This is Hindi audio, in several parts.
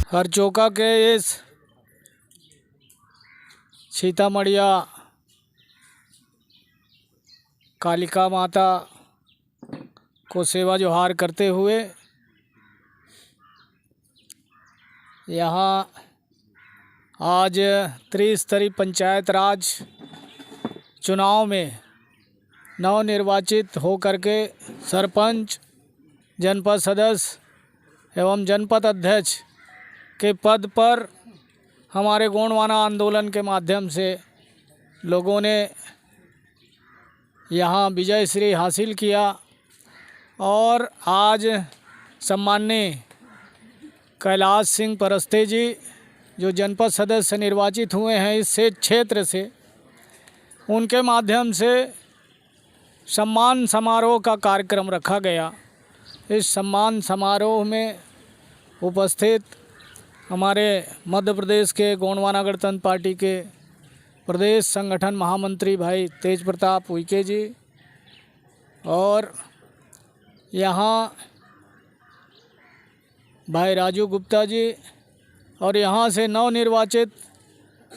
हरचौका के इस सीतामढ़िया कालिका माता को सेवा जोहार करते हुए यहाँ आज त्रिस्तरीय पंचायत राज चुनाव में नवनिर्वाचित होकर के सरपंच, जनपद सदस्य एवं जनपद अध्यक्ष के पद पर हमारे गोंडवाना आंदोलन के माध्यम से लोगों ने यहाँ विजय श्री हासिल किया और आज सम्माननीय कैलाश सिंह परस्ते जी जो जनपद सदस्य निर्वाचित हुए हैं इस क्षेत्र से, उनके माध्यम से सम्मान समारोह का कार्यक्रम रखा गया। इस सम्मान समारोह में उपस्थित हमारे मध्य प्रदेश के गोंडवाना गणतंत्र पार्टी के प्रदेश संगठन महामंत्री भाई तेज प्रताप उइके जी और यहाँ भाई राजू गुप्ता जी और यहाँ से नवनिर्वाचित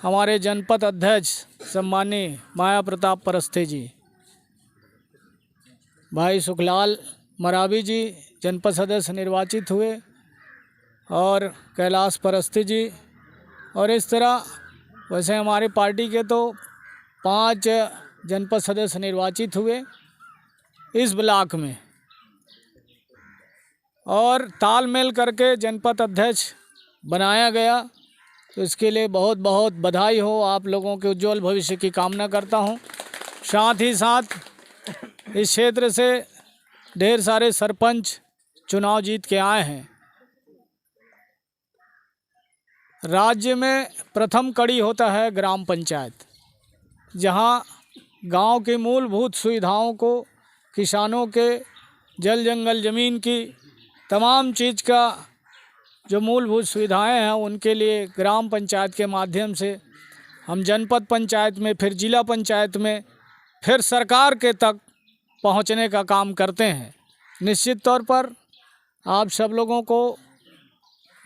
हमारे जनपद अध्यक्ष सम्माननीय माया प्रताप परस्ते जी, भाई सुखलाल मरावी जी जनपद सदस्य निर्वाचित हुए और कैलाश परस्ते जी, और इस तरह वैसे हमारी पार्टी के तो 5 जनपद सदस्य निर्वाचित हुए इस ब्लॉक में, और तालमेल करके जनपद अध्यक्ष बनाया गया। तो इसके लिए बहुत बहुत बधाई हो, आप लोगों के उज्जवल भविष्य की कामना करता हूं। साथ ही साथ इस क्षेत्र से ढेर सारे सरपंच चुनाव जीत के आए हैं। राज्य में प्रथम कड़ी होता है ग्राम पंचायत, जहां गांव की मूलभूत सुविधाओं को, किसानों के जल जंगल ज़मीन की तमाम चीज़ का जो मूलभूत सुविधाएं हैं उनके लिए ग्राम पंचायत के माध्यम से हम जनपद पंचायत में, फिर जिला पंचायत में, फिर सरकार के तक पहुंचने का काम करते हैं। निश्चित तौर पर आप सब लोगों को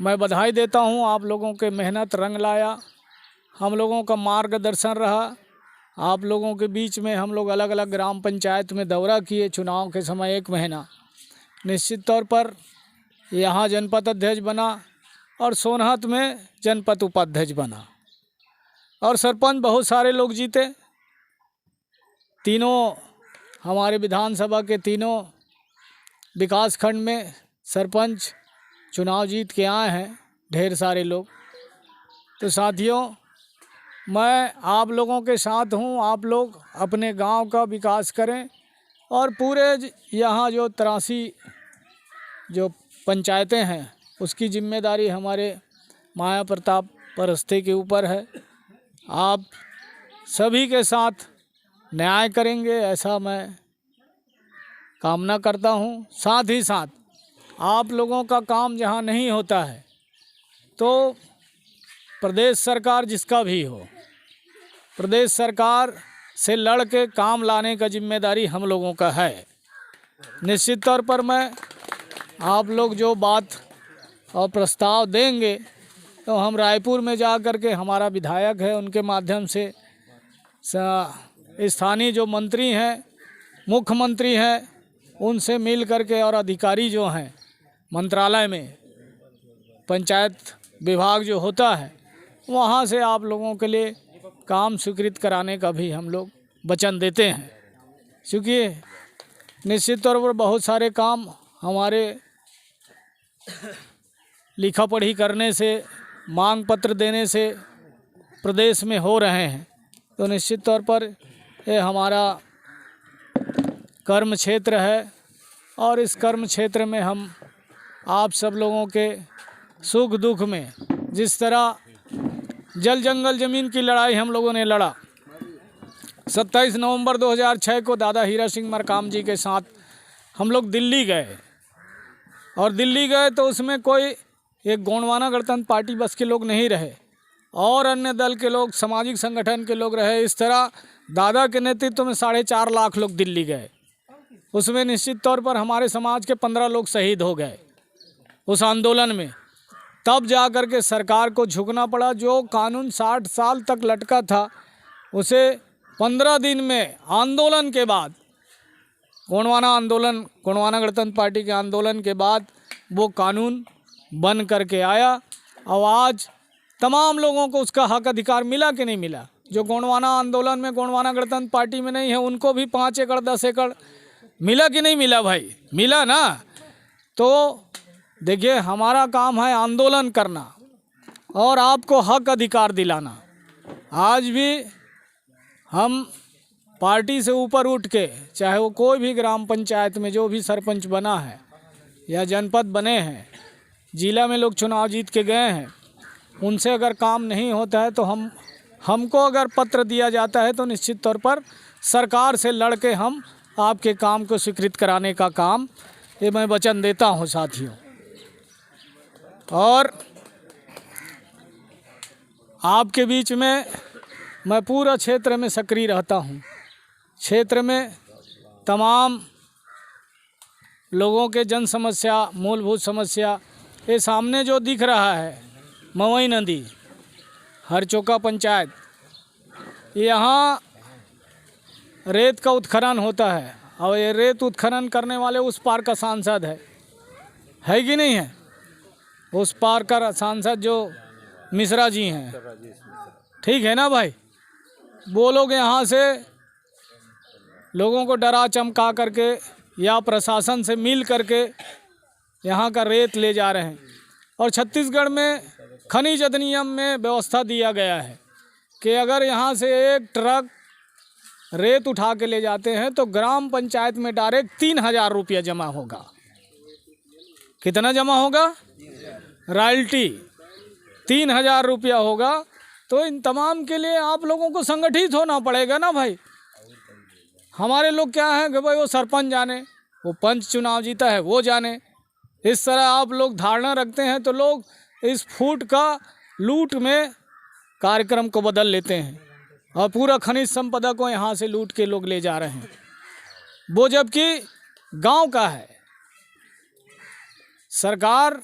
मैं बधाई देता हूं, आप लोगों के मेहनत रंग लाया, हम लोगों का मार्गदर्शन रहा। आप लोगों के बीच में हम लोग अलग अलग ग्राम पंचायत में दौरा किए चुनाव के समय 1 महीना। निश्चित तौर पर यहाँ जनपद अध्यक्ष बना और सोनहत में जनपद उपाध्यक्ष बना और सरपंच बहुत सारे लोग जीते। तीनों हमारे विधानसभा के तीनों विकास खंड में सरपंच चुनाव जीत के आए हैं ढेर सारे लोग। तो साथियों, मैं आप लोगों के साथ हूँ, आप लोग अपने गांव का विकास करें और पूरे यहाँ जो 83 जो पंचायतें हैं उसकी जिम्मेदारी हमारे माया प्रताप परस्ते के ऊपर है। आप सभी के साथ न्याय करेंगे ऐसा मैं कामना करता हूँ। साथ ही साथ आप लोगों का काम जहाँ नहीं होता है तो प्रदेश सरकार जिसका भी हो, प्रदेश सरकार से लड़ के काम लाने का जिम्मेदारी हम लोगों का है। निश्चित तौर पर मैं आप लोग जो बात और प्रस्ताव देंगे तो हम रायपुर में जा कर के, हमारा विधायक है उनके माध्यम से स्थानीय जो मंत्री हैं, मुख्यमंत्री हैं, उनसे मिल कर के और अधिकारी जो हैं मंत्रालय में, पंचायत विभाग जो होता है वहाँ से आप लोगों के लिए काम स्वीकृत कराने का भी हम लोग वचन देते हैं। क्योंकि निश्चित तौर पर बहुत सारे काम हमारे लिखा पढ़ी करने से, मांग पत्र देने से प्रदेश में हो रहे हैं। तो निश्चित तौर पर ये हमारा कर्म क्षेत्र है और इस कर्म क्षेत्र में हम आप सब लोगों के सुख दुख में, जिस तरह जल जंगल ज़मीन की लड़ाई हम लोगों ने लड़ा, 27 नवंबर 2006 को दादा हीरा सिंह मरकाम जी के साथ हम लोग दिल्ली गए और दिल्ली गए तो उसमें कोई एक गोंडवाना गणतंत्र पार्टी बस के लोग नहीं रहे और अन्य दल के लोग, सामाजिक संगठन के लोग रहे। इस तरह दादा के नेतृत्व में 4.5 लाख लोग दिल्ली गए। उसमें निश्चित तौर पर हमारे समाज के 15 लोग शहीद हो गए उस आंदोलन में। तब जा कर के सरकार को झुकना पड़ा। जो कानून 60 साल तक लटका था उसे 15 दिन में आंदोलन के बाद, गोंडवाना आंदोलन, गोंडवाना गणतंत्र पार्टी के आंदोलन के बाद वो कानून बन करके आया। और आज तमाम लोगों को उसका हक अधिकार मिला कि नहीं मिला? जो गोंडवाना आंदोलन में, गोंडवाना गणतंत्र पार्टी में नहीं है, उनको भी 5 एकड़ 10 एकड़ मिला कि नहीं मिला भाई? मिला ना। तो देखिए, हमारा काम है आंदोलन करना और आपको हक अधिकार दिलाना। आज भी हम पार्टी से ऊपर उठ के, चाहे वो कोई भी ग्राम पंचायत में जो भी सरपंच बना है या जनपद बने हैं, जिला में लोग चुनाव जीत के गए हैं, उनसे अगर काम नहीं होता है तो हमको अगर पत्र दिया जाता है तो निश्चित तौर पर सरकार से लड़ के हम आपके काम को स्वीकृत कराने का काम, ये मैं वचन देता हूँ साथियों। और आपके बीच में मैं पूरा क्षेत्र में सक्रिय रहता हूँ। क्षेत्र में तमाम लोगों के जन समस्या, मूलभूत समस्या, ये सामने जो दिख रहा है मवई नदी, हरचोका पंचायत, यहाँ रेत का उत्खनन होता है और ये रेत उत्खनन करने वाले उस पार का सांसद है कि नहीं है? उस पार का सांसद जो मिश्रा जी हैं, ठीक है ना भाई? वो लोग यहाँ से लोगों को डरा चमका करके या प्रशासन से मिल करके यहाँ का रेत ले जा रहे हैं। और छत्तीसगढ़ में खनिज अधिनियम में व्यवस्था दिया गया है कि अगर यहाँ से एक ट्रक रेत उठा के ले जाते हैं तो ग्राम पंचायत में डायरेक्ट 3,000 रुपया जमा होगा। कितना जमा होगा? रॉयल्टी 3,000 रुपया होगा। तो इन तमाम के लिए आप लोगों को संगठित होना पड़ेगा ना भाई। हमारे लोग क्या हैं कि भाई वो सरपंच जाने, वो पंच चुनाव जीता है वो जाने, इस तरह आप लोग धारणा रखते हैं तो लोग इस फूट का लूट में कार्यक्रम को बदल लेते हैं और पूरा खनिज संपदा को यहाँ से लूट के लोग ले जा रहे हैं, वो जबकि गांव का है। सरकार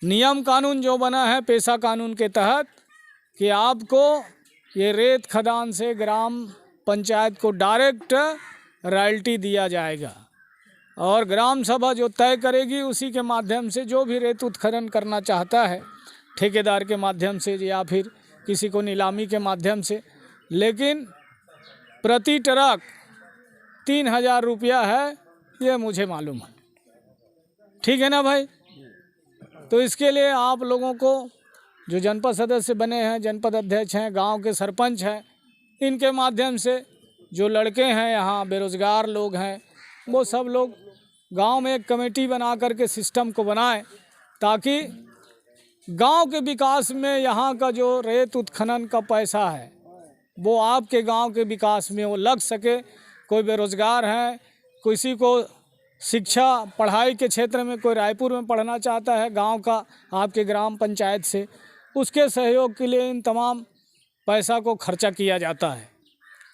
नियम कानून जो बना है पेशा कानून के तहत कि आपको ये रेत खदान से ग्राम पंचायत को डायरेक्ट रॉयल्टी दिया जाएगा और ग्राम सभा जो तय करेगी उसी के माध्यम से जो भी रेत उत्खनन करना चाहता है, ठेकेदार के माध्यम से या फिर किसी को नीलामी के माध्यम से, लेकिन प्रति ट्रक 3,000 रुपया है, ये मुझे मालूम है। ठीक है ना भाई? तो इसके लिए आप लोगों को जो जनपद सदस्य बने हैं, जनपद अध्यक्ष हैं, गांव के सरपंच हैं, इनके माध्यम से जो लड़के हैं यहाँ बेरोज़गार लोग हैं, वो सब लोग गांव में एक कमेटी बना करके सिस्टम को बनाएं ताकि गांव के विकास में यहाँ का जो रेत उत्खनन का पैसा है वो आपके गांव के विकास में वो लग सके। कोई बेरोज़गार है, किसी को शिक्षा पढ़ाई के क्षेत्र में कोई रायपुर में पढ़ना चाहता है गांव का आपके ग्राम पंचायत से, उसके सहयोग के लिए इन तमाम पैसा को खर्चा किया जाता है।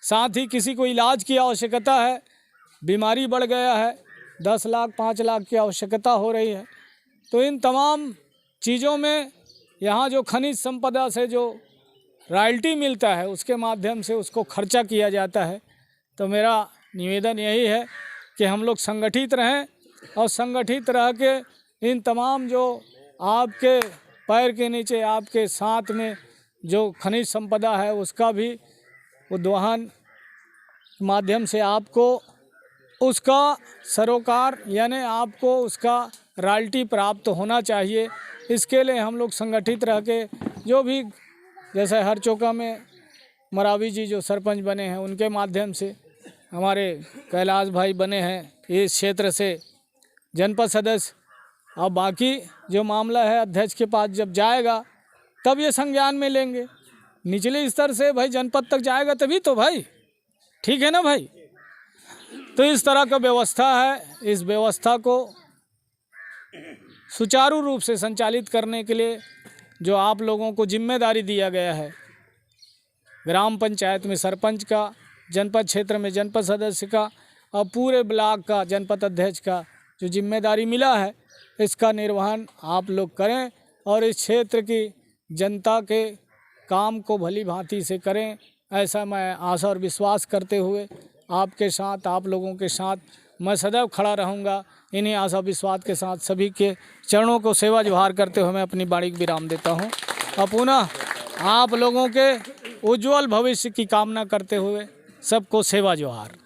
साथ ही किसी को इलाज की आवश्यकता है, बीमारी बढ़ गया है, 10 लाख 5 लाख की आवश्यकता हो रही है, तो इन तमाम चीज़ों में यहाँ जो खनिज संपदा से जो रॉयल्टी मिलता है उसके माध्यम से उसको खर्चा किया जाता है। तो मेरा निवेदन यही है कि हम लोग संगठित रहें और संगठित रह के इन तमाम जो आपके पैर के नीचे आपके साथ में जो खनिज संपदा है उसका भी उद्वहन माध्यम से आपको उसका सरोकार यानी आपको उसका रॉयल्टी प्राप्त होना चाहिए। इसके लिए हम लोग संगठित रह के जो भी, जैसे हरचोका में मरावी जी जो सरपंच बने हैं उनके माध्यम से, हमारे कैलाश भाई बने हैं इस क्षेत्र से जनपद सदस्य, और बाकी जो मामला है अध्यक्ष के पास जब जाएगा तब ये संज्ञान में लेंगे। निचले स्तर से भाई जनपद तक जाएगा तभी तो भाई, ठीक है ना भाई? तो इस तरह का व्यवस्था है। इस व्यवस्था को सुचारू रूप से संचालित करने के लिए जो आप लोगों को जिम्मेदारी दिया गया है, ग्राम पंचायत में सरपंच का, जनपद क्षेत्र में जनपद सदस्य का और पूरे ब्लॉक का जनपद अध्यक्ष का जो जिम्मेदारी मिला है, इसका निर्वहन आप लोग करें और इस क्षेत्र की जनता के काम को भली भांति से करें, ऐसा मैं आशा और विश्वास करते हुए आपके साथ, आप लोगों के साथ मैं सदैव खड़ा रहूँगा। इन्हीं आशा विश्वास के साथ सभी के चरणों को सेवा जोहार करते हुए मैं अपनी वाणी को विराम देता हूँ और पुनः आप लोगों के उज्जवल भविष्य की कामना करते हुए सबको सेवा जोहार।